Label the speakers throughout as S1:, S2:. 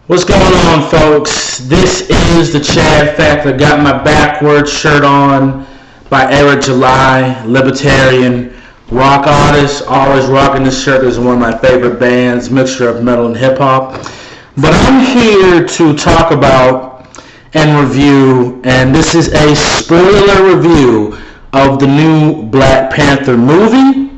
S1: What's going on, folks? This is the Chad Factor. Got my backwards shirt on by Eric July, libertarian rock artist. Always rocking this shirt. This is one of my favorite bands, mixture of metal and hip hop. But I'm here to talk about and review, and this is a spoiler review of the new Black Panther movie.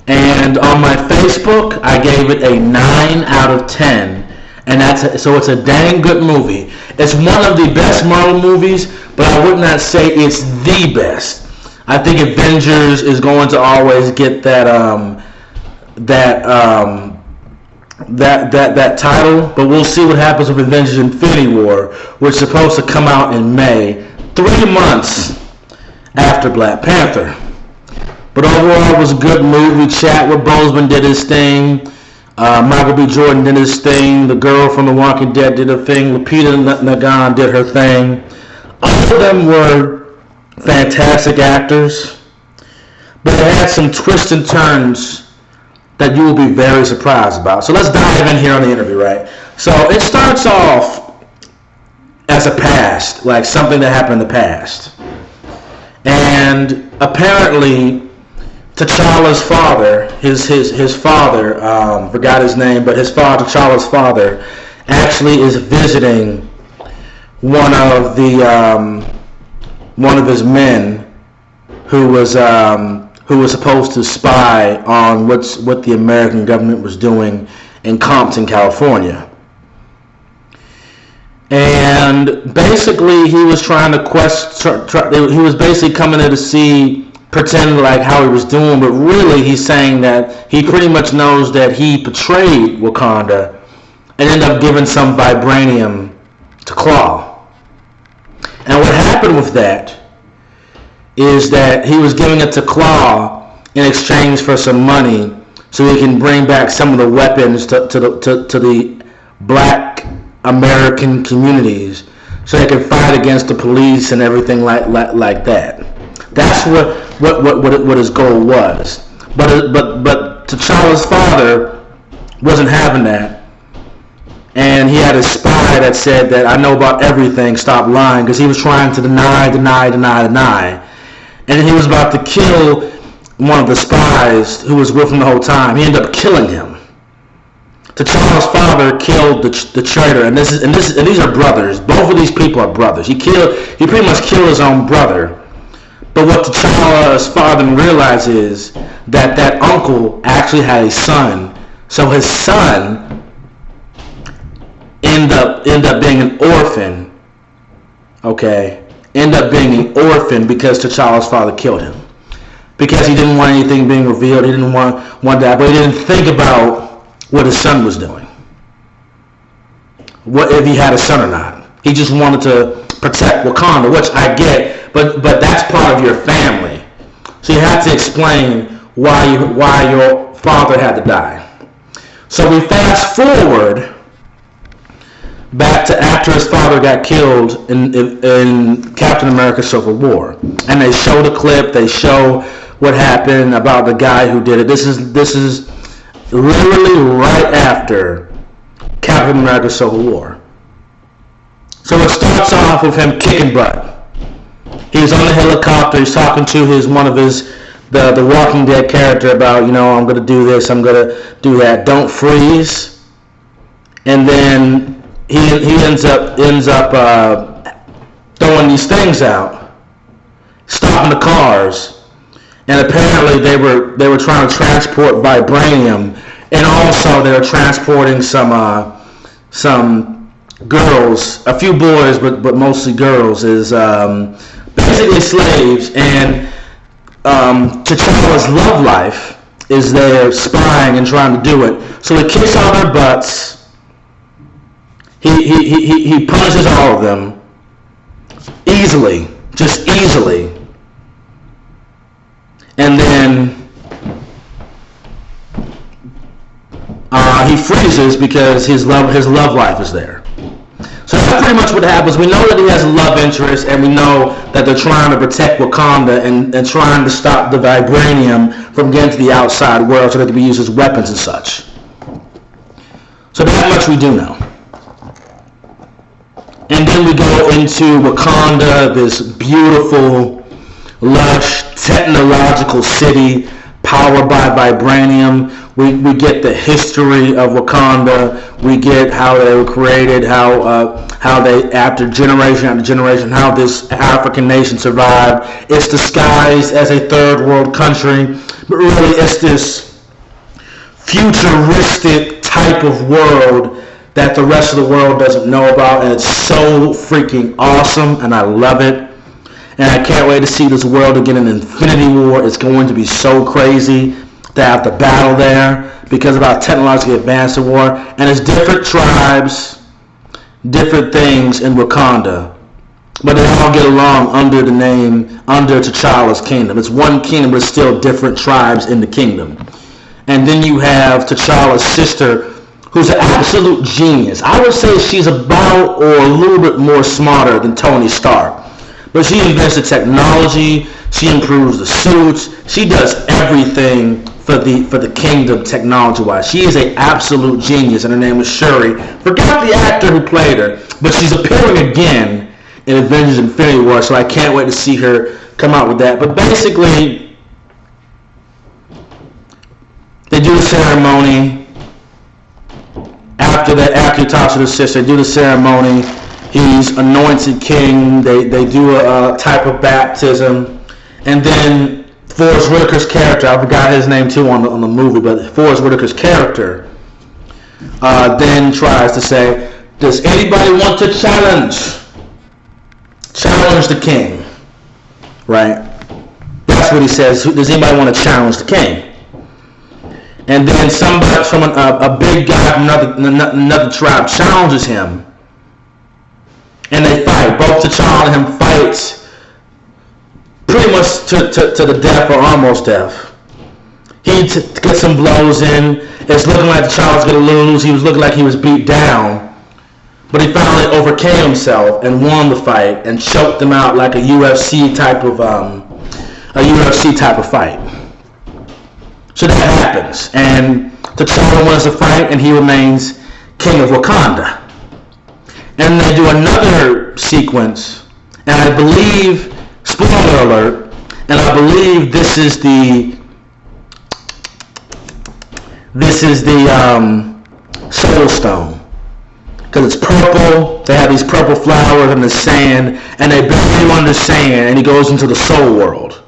S1: And on my Facebook, I gave it a 9 out of 10. And so it's a dang good movie. It's one of the best Marvel movies, but I would not say it's the best. I think Avengers is going to always get that title, but we'll see what happens with Avengers Infinity War, which is supposed to come out in May, 3 months after Black Panther. But overall, it was a good movie. Chadwick Boseman did his thing. Michael B. Jordan did his thing. The girl from The Walking Dead did her thing. Lupita Nyong'o did her thing. All of them were fantastic actors, but it had some twists and turns that you will be very surprised about. So let's dive in here on the interview, right? So it starts off as a past, like something that happened in the past. And apparently T'Challa's father, his father, forgot his name, but his father, T'Challa's father, actually is visiting one of his men who was supposed to spy on what the American government was doing in Compton, California. And basically, he was trying to he was basically coming there to see, pretending like how he was doing, but really he's saying that he pretty much knows that he betrayed Wakanda and ended up giving some vibranium to Claw. And what happened with that is that he was giving it to Claw in exchange for some money so he can bring back some of the weapons to the black American communities so they can fight against the police and everything like that. That's what his goal was. But T'Challa's father wasn't having that. And he had a spy that said that I know about everything, stop lying, because he was trying to deny. And then he was about to kill one of the spies who was with him the whole time. He ended up killing him. T'Challa's father killed the traitor, and these are brothers. Both of these people are brothers. He pretty much killed his own brother. But what T'Challa's father realized is that uncle actually had a son. So his son ended up being an orphan. Okay? Ended up being an orphan because T'Challa's father killed him. Because he didn't want anything being revealed. He didn't want that. But he didn't think about what his son was doing. What if he had a son or not. He just wanted to protect Wakanda, which I get. But that's part of your family. So you have to explain why your father had to die. So we fast forward back to after his father got killed in Captain America Civil War. And they show the clip, they show what happened about the guy who did it. This is literally right after Captain America Civil War. So it starts off with him kicking butt. He's on the helicopter. He's talking to the Walking Dead character about, I'm going to do this, I'm going to do that. Don't freeze. And then he ends up throwing these things out, stopping the cars, and apparently they were trying to transport vibranium, and also they were transporting some girls, a few boys, but mostly girls, is basically slaves, and T'Challa's love life is there spying and trying to do it. So he kicks all their butts. He punishes all of them easily, just easily, and then he freezes because his love life is there. So that's pretty much what happens. We know that he has a love interest, and we know that they're trying to protect Wakanda and trying to stop the vibranium from getting to the outside world so they can be used as weapons and such. So that much we do know. And then we go into Wakanda, this beautiful, lush, technological city powered by vibranium. We get the history of Wakanda. We get how they were created, how they, after generation, how this African nation survived. It's disguised as a third world country, but really it's this futuristic type of world that the rest of the world doesn't know about, and it's so freaking awesome, and I love it. And I can't wait to see this world again in Infinity War. It's going to be so crazy to have to battle there because of how technologically advanced the war. And it's different tribes, different things in Wakanda, but they all get along under the name, under T'Challa's kingdom. It's one kingdom, but it's still different tribes in the kingdom. And then you have T'Challa's sister, who's an absolute genius. I would say she's about or a little bit more smarter than Tony Stark. But she invents the technology, she improves the suits, she does everything for the kingdom technology-wise. She is an absolute genius, and her name is Shuri. Forgot the actor who played her, but she's appearing again in Avengers Infinity War, so I can't wait to see her come out with that. But basically, they do the ceremony. After he talks to his sister, they do the ceremony. He's anointed king. They do a type of baptism. And then Forrest Whitaker's character, I forgot his name too on the movie, but Forrest Whitaker's character then tries to say, does anybody want to challenge the king? Right? That's what he says. Does anybody want to challenge the king? And then somebody from a big guy from another tribe challenges him. And they fight. Both T'Challa and him fight pretty much to the death or almost death. He gets some blows in. It's looking like T'Challa's going to lose. He was looking like he was beat down. But he finally overcame himself and won the fight and choked him out like a UFC type of fight. So that happens. And T'Challa wins the fight and he remains king of Wakanda. And they do another sequence, and I believe, spoiler alert, and I believe this is the Soul Stone, because it's purple. They have these purple flowers in the sand, and they bury him under sand, and he goes into the soul world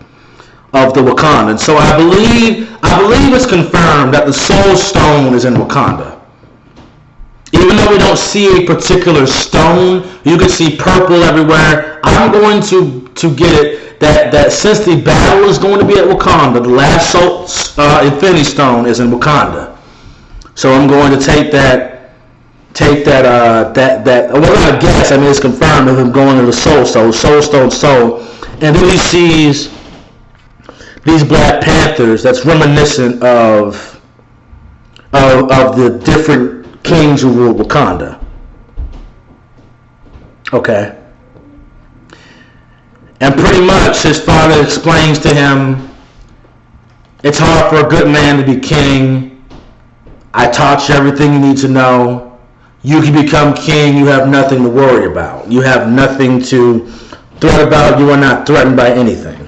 S1: of the Wakandans. So I believe it's confirmed that the Soul Stone is in Wakanda. Even though we don't see a particular stone, you can see purple everywhere. I'm going to get it that since the battle is going to be at Wakanda, the last Infinity Stone is in Wakanda. So I'm going to take that. Well, I guess it's confirmed of him going to the Soul Stone, and then he sees these Black Panthers that's reminiscent of the different kings who ruled Wakanda. Okay. And pretty much his father explains to him, it's hard for a good man to be king. I taught you everything you need to know. You can become king. You have nothing to worry about. You have nothing to threat about. You are not threatened by anything.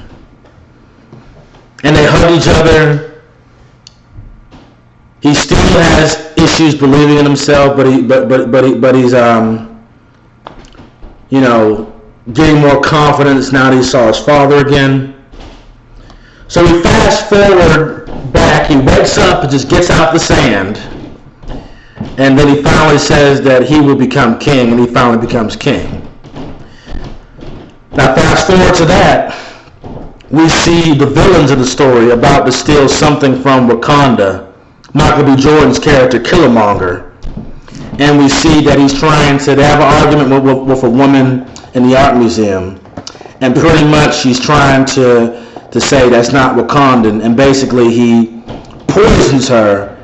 S1: And they hug each other. He still has issues believing in himself, but he's getting more confidence now that he saw his father again. So we fast forward back. He wakes up and just gets out the sand, and then he finally says that he will become king, and he finally becomes king. Now fast forward to that, we see the villains of the story about to steal something from Wakanda. Michael B. Jordan's character, Killmonger. And we see that he's trying to have an argument with a woman in the art museum. And pretty much he's trying to say that's not Wakandan. And basically he poisons her.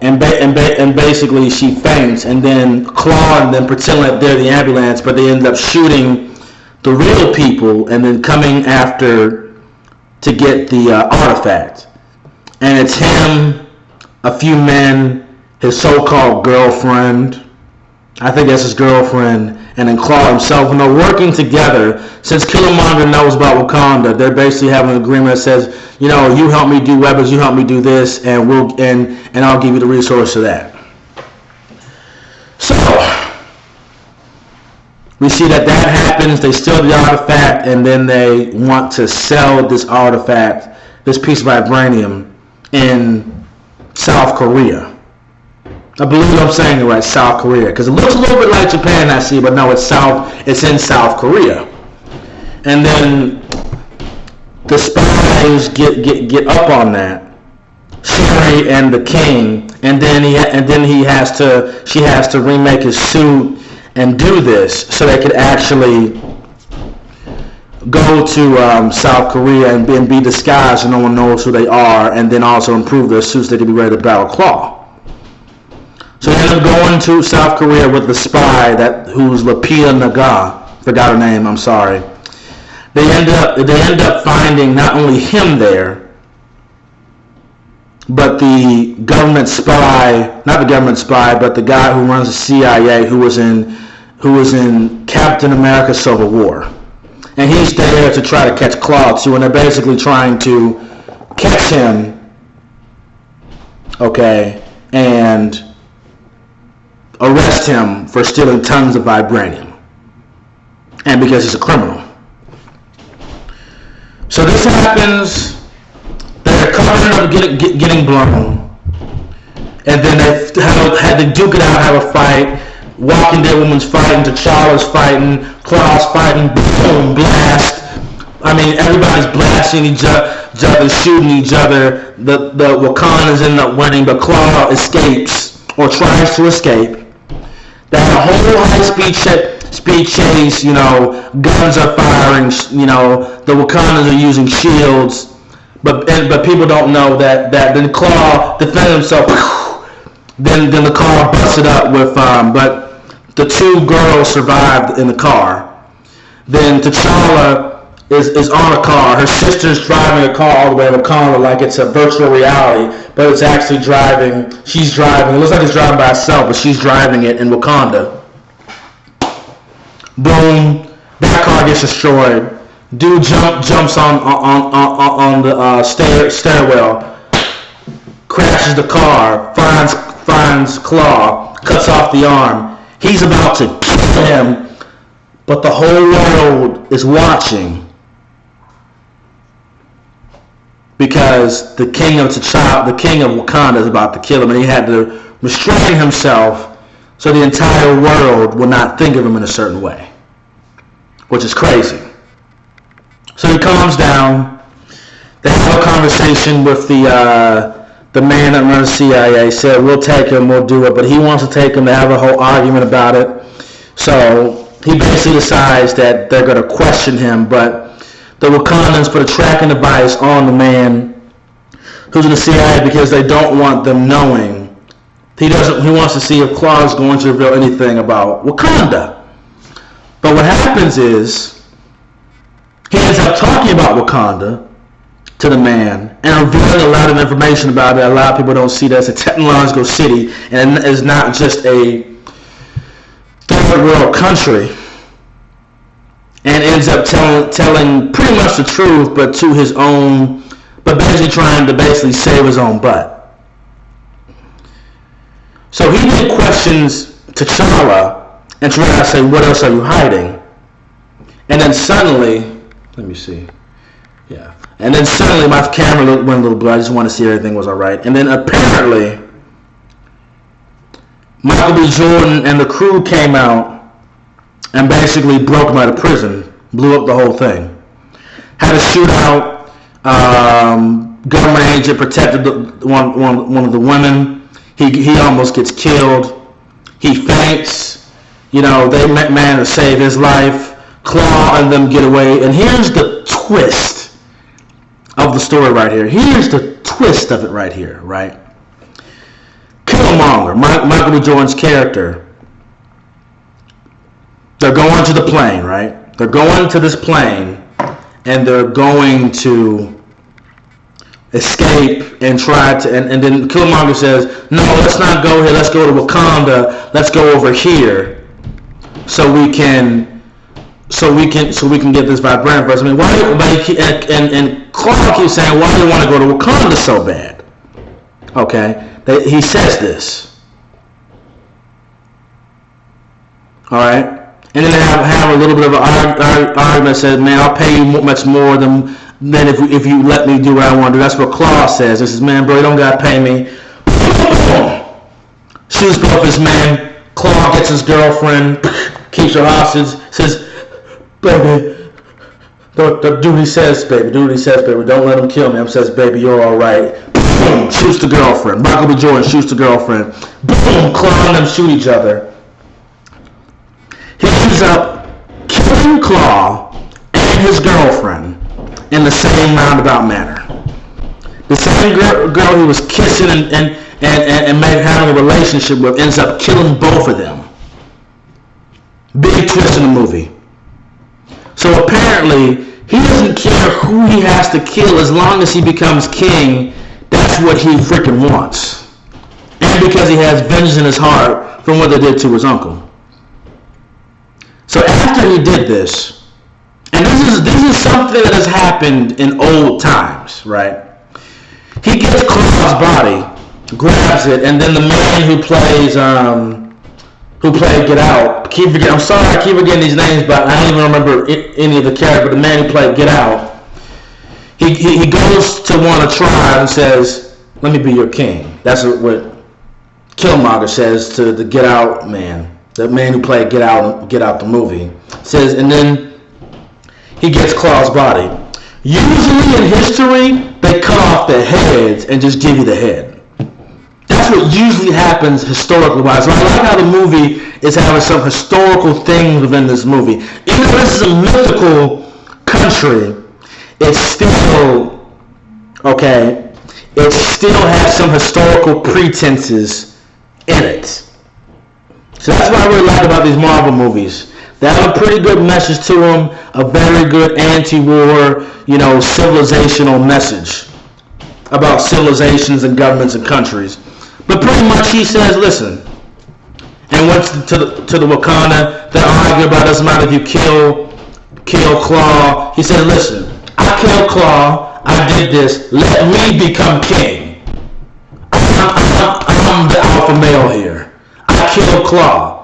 S1: And basically she faints. And then Claw and them pretend like they're the ambulance, but they end up shooting the real people and then coming after to get the artifact. And it's him, a few men, his so-called girlfriend, I think that's his girlfriend, and then Claw himself, and they're working together. Since Killmonger knows about Wakanda, they're basically having an agreement that says, you help me do weapons, you help me do this, and I'll give you the resource to that. So we see that happens. They steal the artifact, and then they want to sell this artifact, this piece of vibranium, in South Korea. I believe I'm saying it right, South Korea, because it looks a little bit like Japan, I see, but no, it's in South Korea. And then the spies get up on that, Shuri and the king, and then she has to remake his suit and do this so they could actually go to South Korea and be disguised so no one knows who they are, and then also improve their suits so they can be ready to battle Claw. So they end up going to South Korea with the spy who's Lupita Naga. Forgot her name, I'm sorry. They end up finding not only him there, but the government spy, not the government spy, but the guy who runs the CIA, who was in Captain America Civil War. And he's there to try to catch Claw too, and they're basically trying to catch him, okay, and arrest him for stealing tons of vibranium, and because he's a criminal. So this happens. They're covered up getting blown, and then they had to duke it out, have a fight. Walking Dead Woman's fighting, T'Challa's fighting, Claw's fighting, boom, blast. I mean, everybody's blasting each other, shooting each other. The Wakandans end up winning, but Claw escapes, or tries to escape. They have a whole high-speed chase, guns are firing, the Wakandans are using shields, but people don't know that then Claw defended himself, then the car busted up with, but the two girls survived in the car. Then T'Challa is on a car. Her sister's driving a car all the way to Wakanda like it's a virtual reality, but it's actually driving. She's driving. It looks like it's driving by itself, but she's driving it in Wakanda. Boom! That car gets destroyed. Dude jumps on the stairwell, crashes the car, finds Claw, cuts off the arm. He's about to kill him, but the whole world is watching because the king of Wakanda is about to kill him, and he had to restrain himself so the entire world will not think of him in a certain way, which is crazy. So he calms down. They have a conversation with the man that runs the CIA. Said, we'll take him, we'll do it, but he wants to take him. They have a whole argument about it. So he basically decides that they're going to question him, but the Wakandans put a tracking device on the man who's in the CIA because they don't want them knowing. He wants to see if Claw is going to reveal anything about Wakanda. But what happens is he ends up talking about Wakanda to the man and revealing a lot of information about it. A lot of people don't see that it's a technological city and it's not just a third world country, and ends up telling pretty much the truth, but to his own, but basically trying to save his own butt. So he then questions T'Challa and tries to say, what else are you hiding? And then suddenly, let me see. Yeah. And then suddenly my camera went a little blurry. I just want to see if everything was alright. And then apparently Michael B. Jordan and the crew came out and basically broke him out of prison. Blew up the whole thing. Had a shootout. Government agent protected one of the women. He almost gets killed. He faints. They managed to save his life. Claw and them get away. And here's the twist of the story right here. Here's the twist of it right here, right? Killmonger, Michael B. Jordan's character, they're going to the plane, right? They're going to this plane, and they're going to escape and try to, and then Killmonger says, no, let's not go here, let's go to Wakanda, let's go over here so we can get this vibranium first. I mean, why? And Clark keeps saying, why do you want to go to Wakanda so bad? Okay, he says this. All right, and then they have a little bit of an argument. Says, man, I'll pay you much more than if you let me do what I want to do. That's what Claw says. He says, man, bro, you don't gotta pay me. Shoots both his men. Claw gets his girlfriend, keeps her hostage. Says, baby, do what he says, baby. Do what he says, baby. Don't let him kill me. Says, baby, you're all right. Boom, shoots the girlfriend. Michael B. Jordan shoots the girlfriend. Boom, Claw and them shoot each other. He ends up killing Claw and his girlfriend in the same roundabout manner. The same girl he was kissing and having a relationship with ends up killing both of them. Big twist in the movie. So apparently, he doesn't care who he has to kill as long as he becomes king. That's what he freaking wants. And because he has vengeance in his heart from what they did to his uncle. So after he did this, and this is something that has happened in old times, right? He gets Claw's body, grabs it, and then the man who played Get Out, I'm sorry I keep forgetting these names, but I don't even remember any of the characters, but the man who played Get Out, he goes to one of the tribe and says, let me be your king. That's what Killmonger says to the Get Out man. The man who played Get Out the movie says, and then he gets Claw's body. Usually in history, they cut off their heads and just give you the head. That's what usually happens historically wise. So I like how the movie is having some historical things within this movie. Even though this is a mythical country, it's still okay. It still has some historical pretenses in it. So that's what I really like about these Marvel movies. They have a pretty good message to them, a very good anti-war, civilizational message about civilizations and governments and countries. But pretty much he says, listen, and went to the Wakanda. They argue about doesn't matter if you kill Claw. He said, listen, I killed Claw. I did this. Let me become king. I'm the alpha male here. I killed Claw.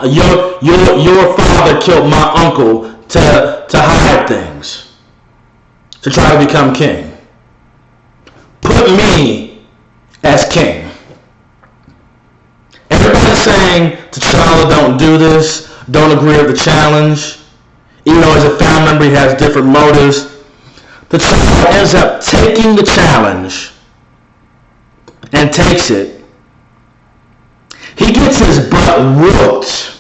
S1: Your father killed my uncle to hide things, to try to become king. Put me as king. Everybody's saying T'Challa don't do this, don't agree with the challenge. Even though as a family member he has different motives. T'Challa ends up taking the challenge and takes it. He gets his butt whooped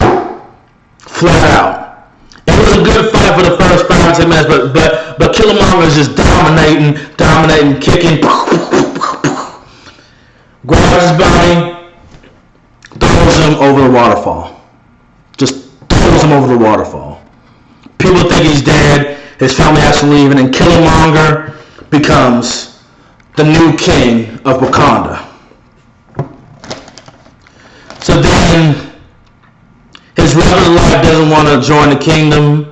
S1: flat out. It was a good fight for the first 5 or 10 minutes, but Killmonger is just dominating, kicking. Grabs his body, throws him over the waterfall. Just throws him over the waterfall. People think he's dead. His family has to leave, and then Killmonger becomes the new king of Wakanda. So then, his regular life doesn't want to join the kingdom.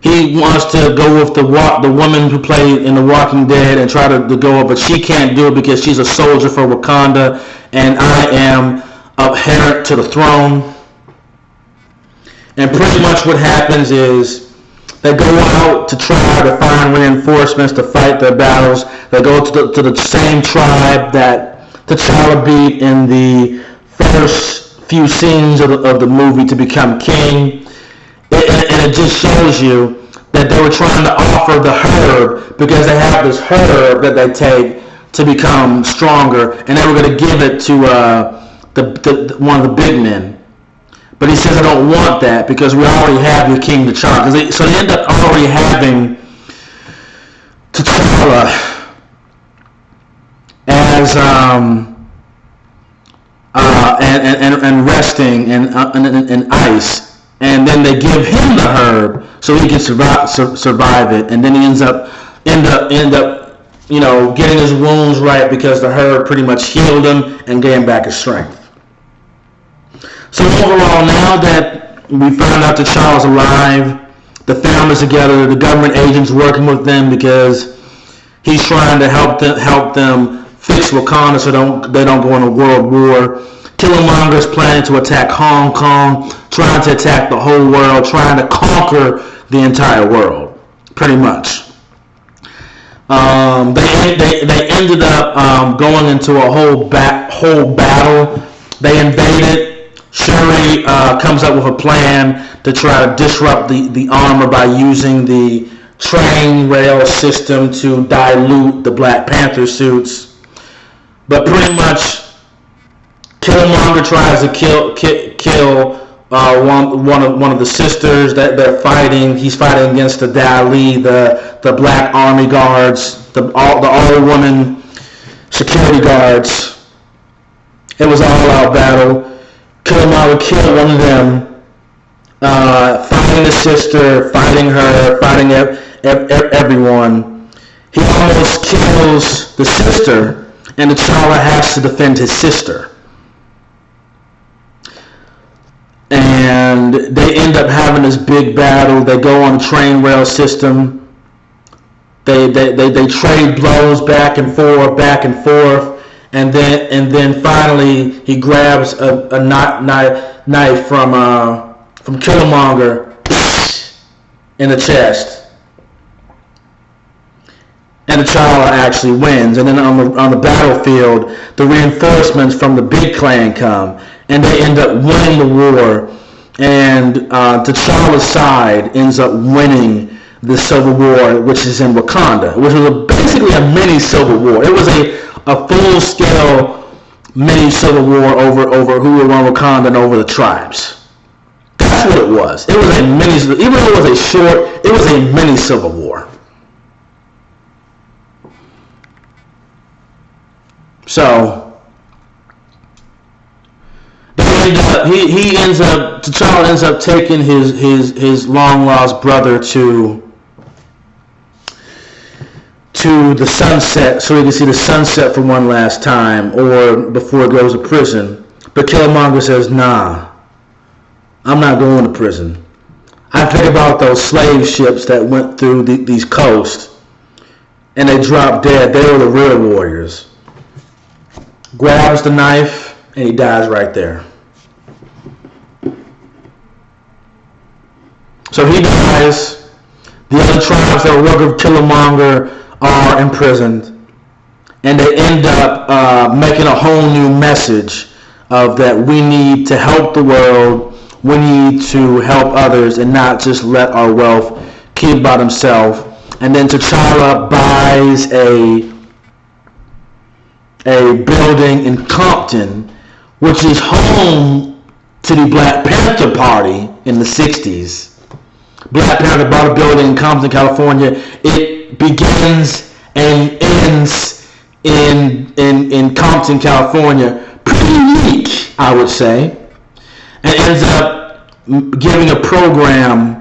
S1: He wants to go with the woman who played in The Walking Dead and try to go up, but she can't do it because she's a soldier for Wakanda, and I am adherent to the throne. And pretty much what happens is they go out to try to find reinforcements to fight their battles. They go to the same tribe that T'Challa beat in the first few scenes of the movie to become king. And it just shows you that they were trying to offer the herb because they have this herb that they take to become stronger, and they were going to give it to one of the big men. But he says, I don't want that because we already have your King T'Challa. So they end up already having T'Challa as and resting in ice, and then they give him the herb so he can survive it, and then he end up getting his wounds right because the herd pretty much healed him and gave him back his strength. So overall, now that we found out that T'Challa's alive, the family's together, the government agents working with them because he's trying to help them fix Wakanda so they don't go into world war. Killmonger's planning to attack Hong Kong, trying to attack the whole world, trying to conquer the entire world, pretty much. They ended up going into a whole battle. They invaded. Shuri comes up with a plan to try to disrupt the armor by using the train rail system to dilute the Black Panther suits. But pretty much, Killmonger tries to kill one of the sisters that they're fighting. He's fighting against the Dali, the Black Army guards, the all-woman security guards. It was an all-out battle. Killmonger killed one of them, fighting the sister, fighting her, fighting everyone. He almost kills the sister, and T'Challa has to defend his sister. And they end up having this big battle. They go on a train rail system. They trade blows back and forth. And then finally he grabs a knife from Killmonger in the chest, and T'Challa actually wins. And then on the battlefield, the reinforcements from the big clan come, and they end up winning the war. And T'Challa's side ends up winning the Civil War, which is in Wakanda, which was basically a mini Civil War. It was a full-scale mini Civil War over who would run Wakanda and over the tribes. That's what it was. It was a mini, even though it was it was a mini Civil War. So T'Challa ends up taking his long lost brother to the sunset so he can see the sunset for one last time, or before he goes to prison. But Killmonger says, nah, I'm not going to prison. I think about those slave ships that went through these coasts and they dropped dead. They were the real warriors. Grabs the knife and he dies right there. So he dies. The other tribes that were working with Killmonger are imprisoned, and they end up making a whole new message of that we need to help the world, we need to help others and not just let our wealth keep by themselves. And then T'Challa buys a building in Compton, which is home to the Black Panther Party in the 60s. Black Panther bought a building in Compton, California. It begins and ends in Compton, California. Pretty unique, I would say. And ends up giving a program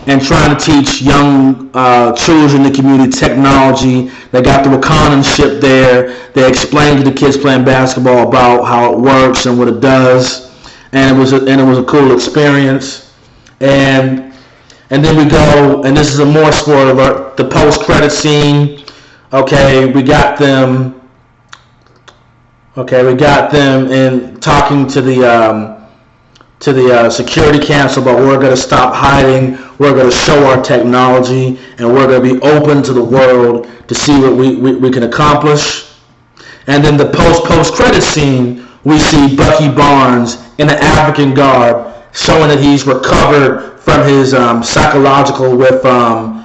S1: and trying to teach young children in the community technology. They got the Wakandan ship there. They explained to the kids playing basketball about how it works and what it does. And it was a cool experience. And then we go, and this is a more spoiler alert, the post-credit scene. Okay, we got them in talking to the security council about we're going to stop hiding, we're going to show our technology, and we're going to be open to the world to see what we can accomplish. And then the post-credit scene, we see Bucky Barnes in an African garb, showing that he's recovered from his psychological with Hydra,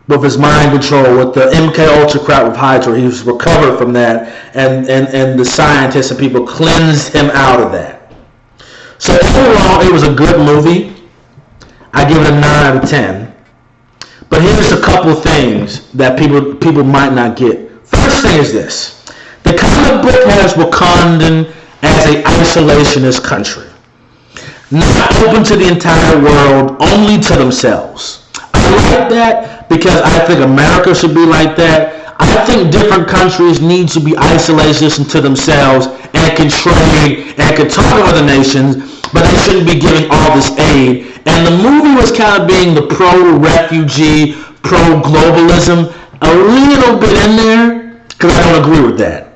S1: with his mind control, with the MK Ultra crap with Hydra. He was recovered from that, and the scientists and people cleansed him out of that. So overall, it was a good movie. I give it a 9 out of 10. But here's a couple things that people might not get. First thing is this. The comic book has Wakandan as an isolationist country, not open to the entire world, only to themselves. I like that because I think America should be like that. I think different countries need to be isolationist to themselves and can trade and can talk to other nations, but they shouldn't be giving all this aid. And the movie was kind of being the pro-refugee, pro-globalism, a little bit in there, because I don't agree with that.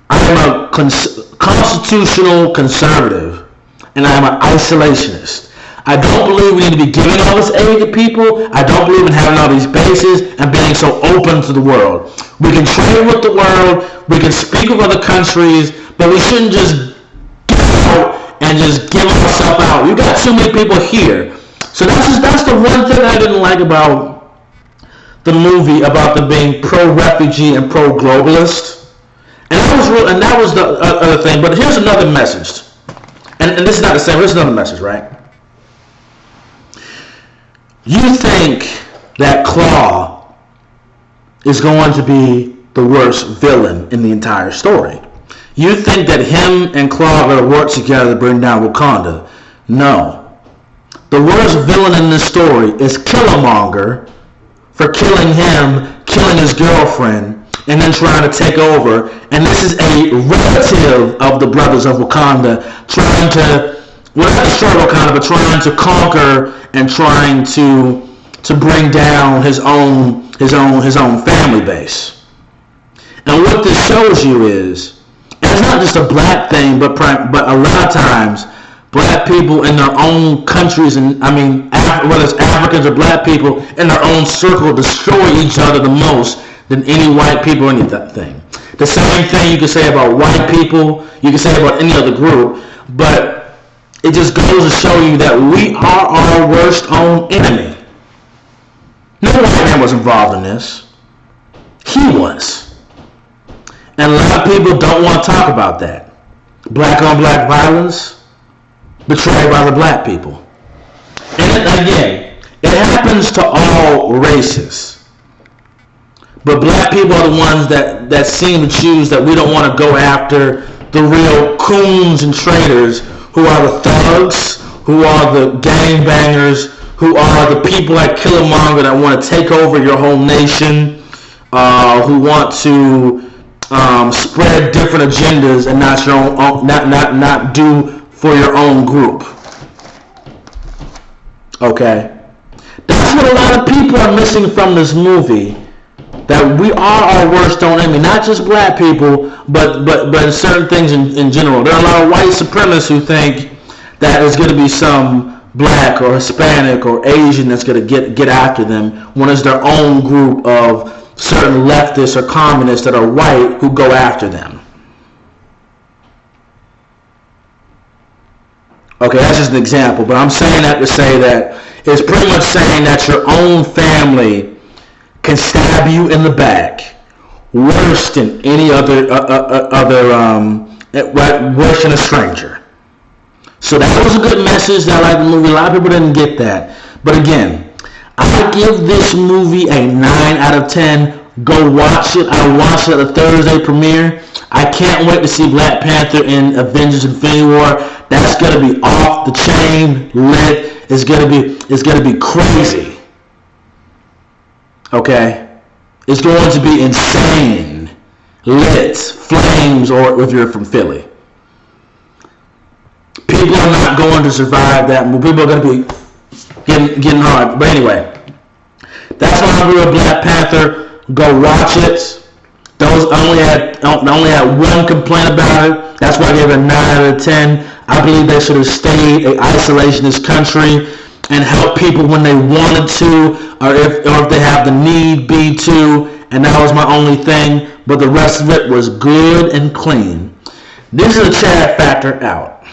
S1: I'm a constitutional conservative, and I'm an isolationist. I don't believe we need to be giving all this aid to people. I don't believe in having all these bases and being so open to the world. We can trade with the world, we can speak with other countries, but we shouldn't just get out and just give ourselves out. You got too many people here. So that's the one thing I didn't like about the movie, about them being pro-refugee and pro-globalist. And that was the other thing. But here's another message. And this is not the same. Here's another message, right? You think that Claw is going to be the worst villain in the entire story. You think that him and Claw are going to work together to bring down Wakanda. No. The worst villain in this story is Killmonger for killing him, killing his girlfriend, and then trying to take over. And this is a relative of the Brothers of Wakanda trying to, well, not destroy Wakanda, but trying to conquer and trying to bring down his own family base. And what this shows you is, and it's not just a black thing, but a lot of times black people in their own countries, and I mean whether it's Africans or black people in their own circle, destroy each other the most than any white people or anything. The same thing you can say about white people, you can say about any other group, but it just goes to show you that we are our worst own enemy. No white man was involved in this. He was. And a lot of people don't want to talk about that. Black on black violence, betrayed by the black people. And again, it happens to all races. But black people are the ones that seem to choose that we don't want to go after the real coons and traitors who are the thugs, who are the gangbangers, who are the people like Killmonger that want to take over your whole nation, who want to spread different agendas and not do for your own group. Okay? That's what a lot of people are missing from this movie. That we are our worst own enemy. Not just black people, but in certain things in general. There are a lot of white supremacists who think that there's going to be some black or Hispanic or Asian that's going to get after them when it's their own group of certain leftists or communists that are white who go after them. Okay, that's just an example, but I'm saying that to say that it's pretty much saying that your own family can stab you in the back worse than any other worse than a stranger. So that was a good message. I like the movie. A lot of people didn't get that, but again, I give this movie a 9 out of 10. Go watch it. I watched it at the Thursday premiere. I can't wait to see Black Panther in Avengers Infinity War. That's gonna be off the chain, lit. It's gonna be crazy. Okay? It's going to be insane, lit, flames, or if you're from Philly. People are not going to survive that. People are going to be getting hard. But anyway, that's why I read Black Panther. Go watch it. I only had one complaint about it. That's why I gave it a 9 out of 10. I believe they should have stayed an isolationist country and help people when they wanted to, or if they have the need be to, and that was my only thing. But the rest of it was good and clean. This is a Chad Factor out.